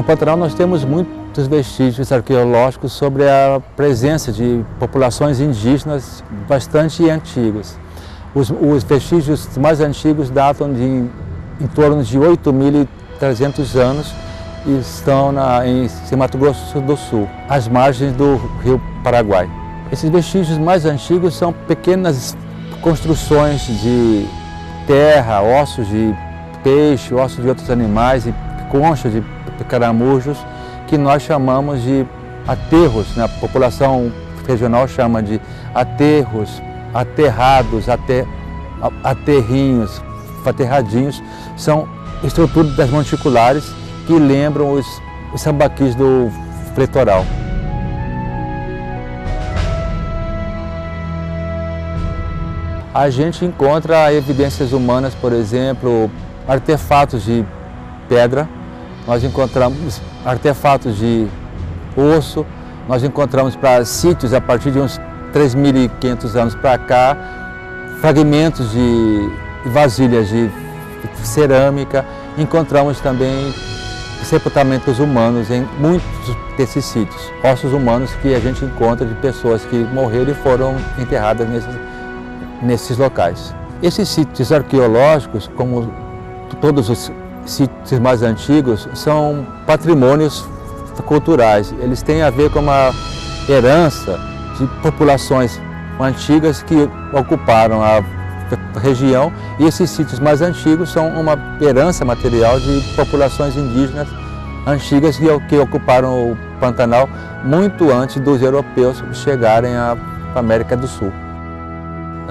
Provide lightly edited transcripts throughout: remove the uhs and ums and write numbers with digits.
Pantanal nós temos muitos vestígios arqueológicos sobre a presença de populações indígenas bastante antigas. Os vestígios mais antigos datam de em torno de 8.300 anos e estão em Mato Grosso do Sul, às margens do rio Paraguai. Esses vestígios mais antigos são pequenas construções de terra, ossos de peixe, ossos de outros animais e conchas de caramujos que nós chamamos de aterros, a população regional chama de aterros, aterrados, aterrinhos, aterradinhos, são estruturas das monticulares que lembram os sambaquis do litoral. A gente encontra evidências humanas, por exemplo, artefatos de pedra, nós encontramos artefatos de osso, nós encontramos para sítios a partir de uns 3.500 anos para cá, fragmentos de vasilhas de cerâmica, encontramos também sepultamentos humanos em muitos desses sítios, ossos humanos que a gente encontra de pessoas que morreram e foram enterradas nesses locais. Esses sítios arqueológicos, como todos os sítios mais antigos, são patrimônios culturais. Eles têm a ver com uma herança de populações antigas que ocuparam a região, e esses sítios mais antigos são uma herança material de populações indígenas antigas que ocuparam o Pantanal muito antes dos europeus chegarem à América do Sul.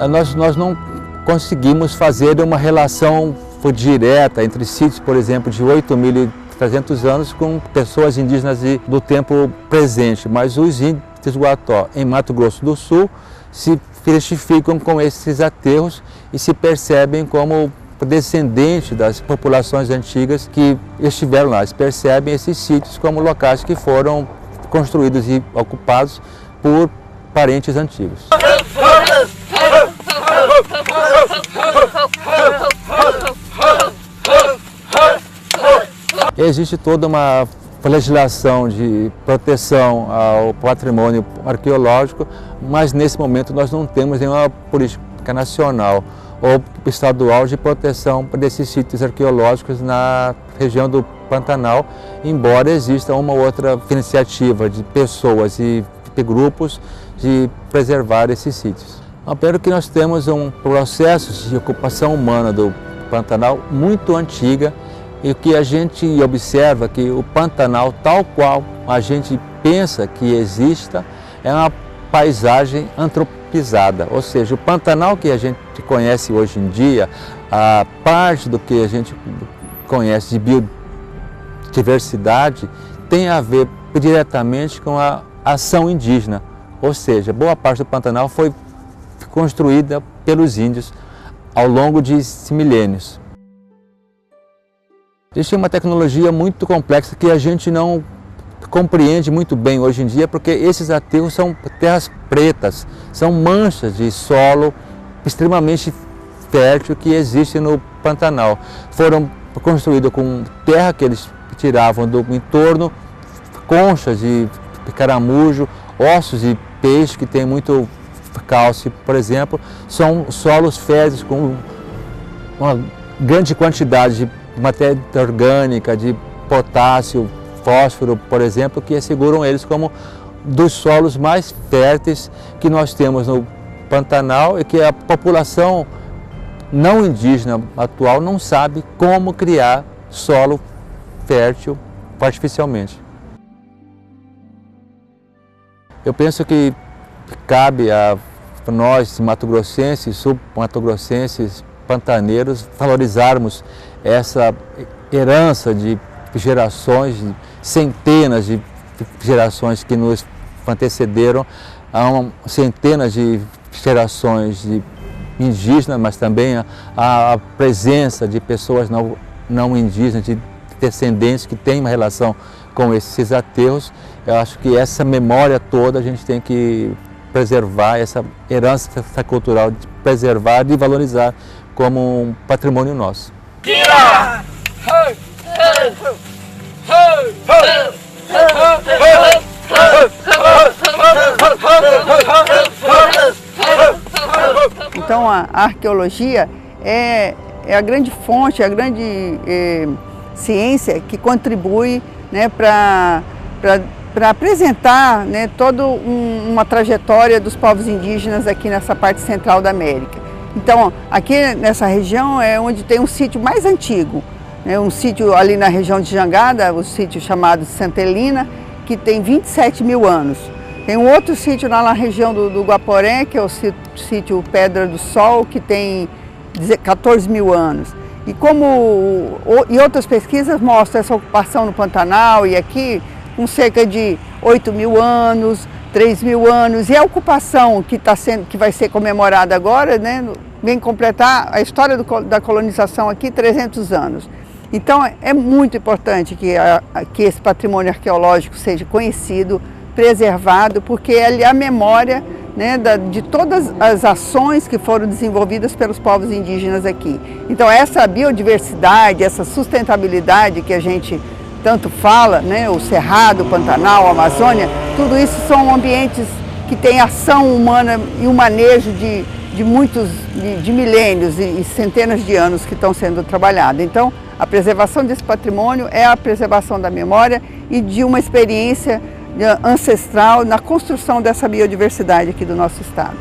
Nós não conseguimos fazer uma relação direta entre sítios, por exemplo, de 8.300 anos com pessoas indígenas do tempo presente, mas os índios Guató em Mato Grosso do Sul se identificam com esses aterros e se percebem como descendentes das populações antigas que estiveram lá. Eles percebem esses sítios como locais que foram construídos e ocupados por parentes antigos. Existe toda uma legislação de proteção ao patrimônio arqueológico, mas nesse momento nós não temos nenhuma política nacional ou estadual de proteção desses sítios arqueológicos na região do Pantanal, embora exista uma outra iniciativa de pessoas e grupos de preservar esses sítios. Pelo que nós temos um processo de ocupação humana do Pantanal muito antiga, e o que a gente observa que o Pantanal, tal qual a gente pensa que exista, é uma paisagem antropizada, ou seja, o Pantanal que a gente conhece hoje em dia, a parte do que a gente conhece de biodiversidade tem a ver diretamente com a ação indígena, ou seja, boa parte do Pantanal foi construída pelos índios ao longo de milênios. Existe uma tecnologia muito complexa que a gente não compreende muito bem hoje em dia, porque esses aterros são terras pretas, são manchas de solo extremamente fértil que existe no Pantanal. Foram construídos com terra que eles tiravam do entorno, conchas de caramujo, ossos de peixe que tem muito cálcio, por exemplo, são solos férteis com uma grande quantidade de matéria orgânica, de potássio, fósforo, por exemplo, que asseguram eles como dos solos mais férteis que nós temos no Pantanal e que a população não indígena atual não sabe como criar solo fértil artificialmente. Eu penso que cabe a nós, mato-grossenses, sul-mato-grossenses, pantaneiros, valorizarmos essa herança de gerações, de centenas de gerações que nos antecederam, há centenas de gerações de indígenas, mas também a presença de pessoas não indígenas, de descendentes que têm uma relação com esses aterros. Eu acho que essa memória toda a gente tem que preservar, essa herança cultural, de preservar e valorizar como um patrimônio nosso. Então a arqueologia é a grande fonte, a grande ciência que contribui, né, para apresentar, né, toda uma trajetória dos povos indígenas aqui nessa parte central da América. Então aqui nessa região é onde tem um sítio mais antigo, né, um sítio ali na região de Jangada, o sítio chamado Santa Helena, que tem 27 mil anos. Tem um outro sítio lá na região do Guaporé, que é o sítio Pedra do Sol, que tem 14 mil anos. E outras pesquisas mostram essa ocupação no Pantanal e aqui com cerca de 8 mil anos, 3 mil anos. E a ocupação que vai ser comemorada agora, né, vem completar a história da colonização aqui, 300 anos. Então é muito importante que esse patrimônio arqueológico seja conhecido, preservado, porque é a memória, né, de todas as ações que foram desenvolvidas pelos povos indígenas aqui. Então essa biodiversidade, essa sustentabilidade que a gente tanto fala, né, o Cerrado, o Pantanal, a Amazônia, tudo isso são ambientes que têm ação humana e um manejo de milênios e centenas de anos que estão sendo trabalhados. Então a preservação desse patrimônio é a preservação da memória e de uma experiência ancestral na construção dessa biodiversidade aqui do nosso estado.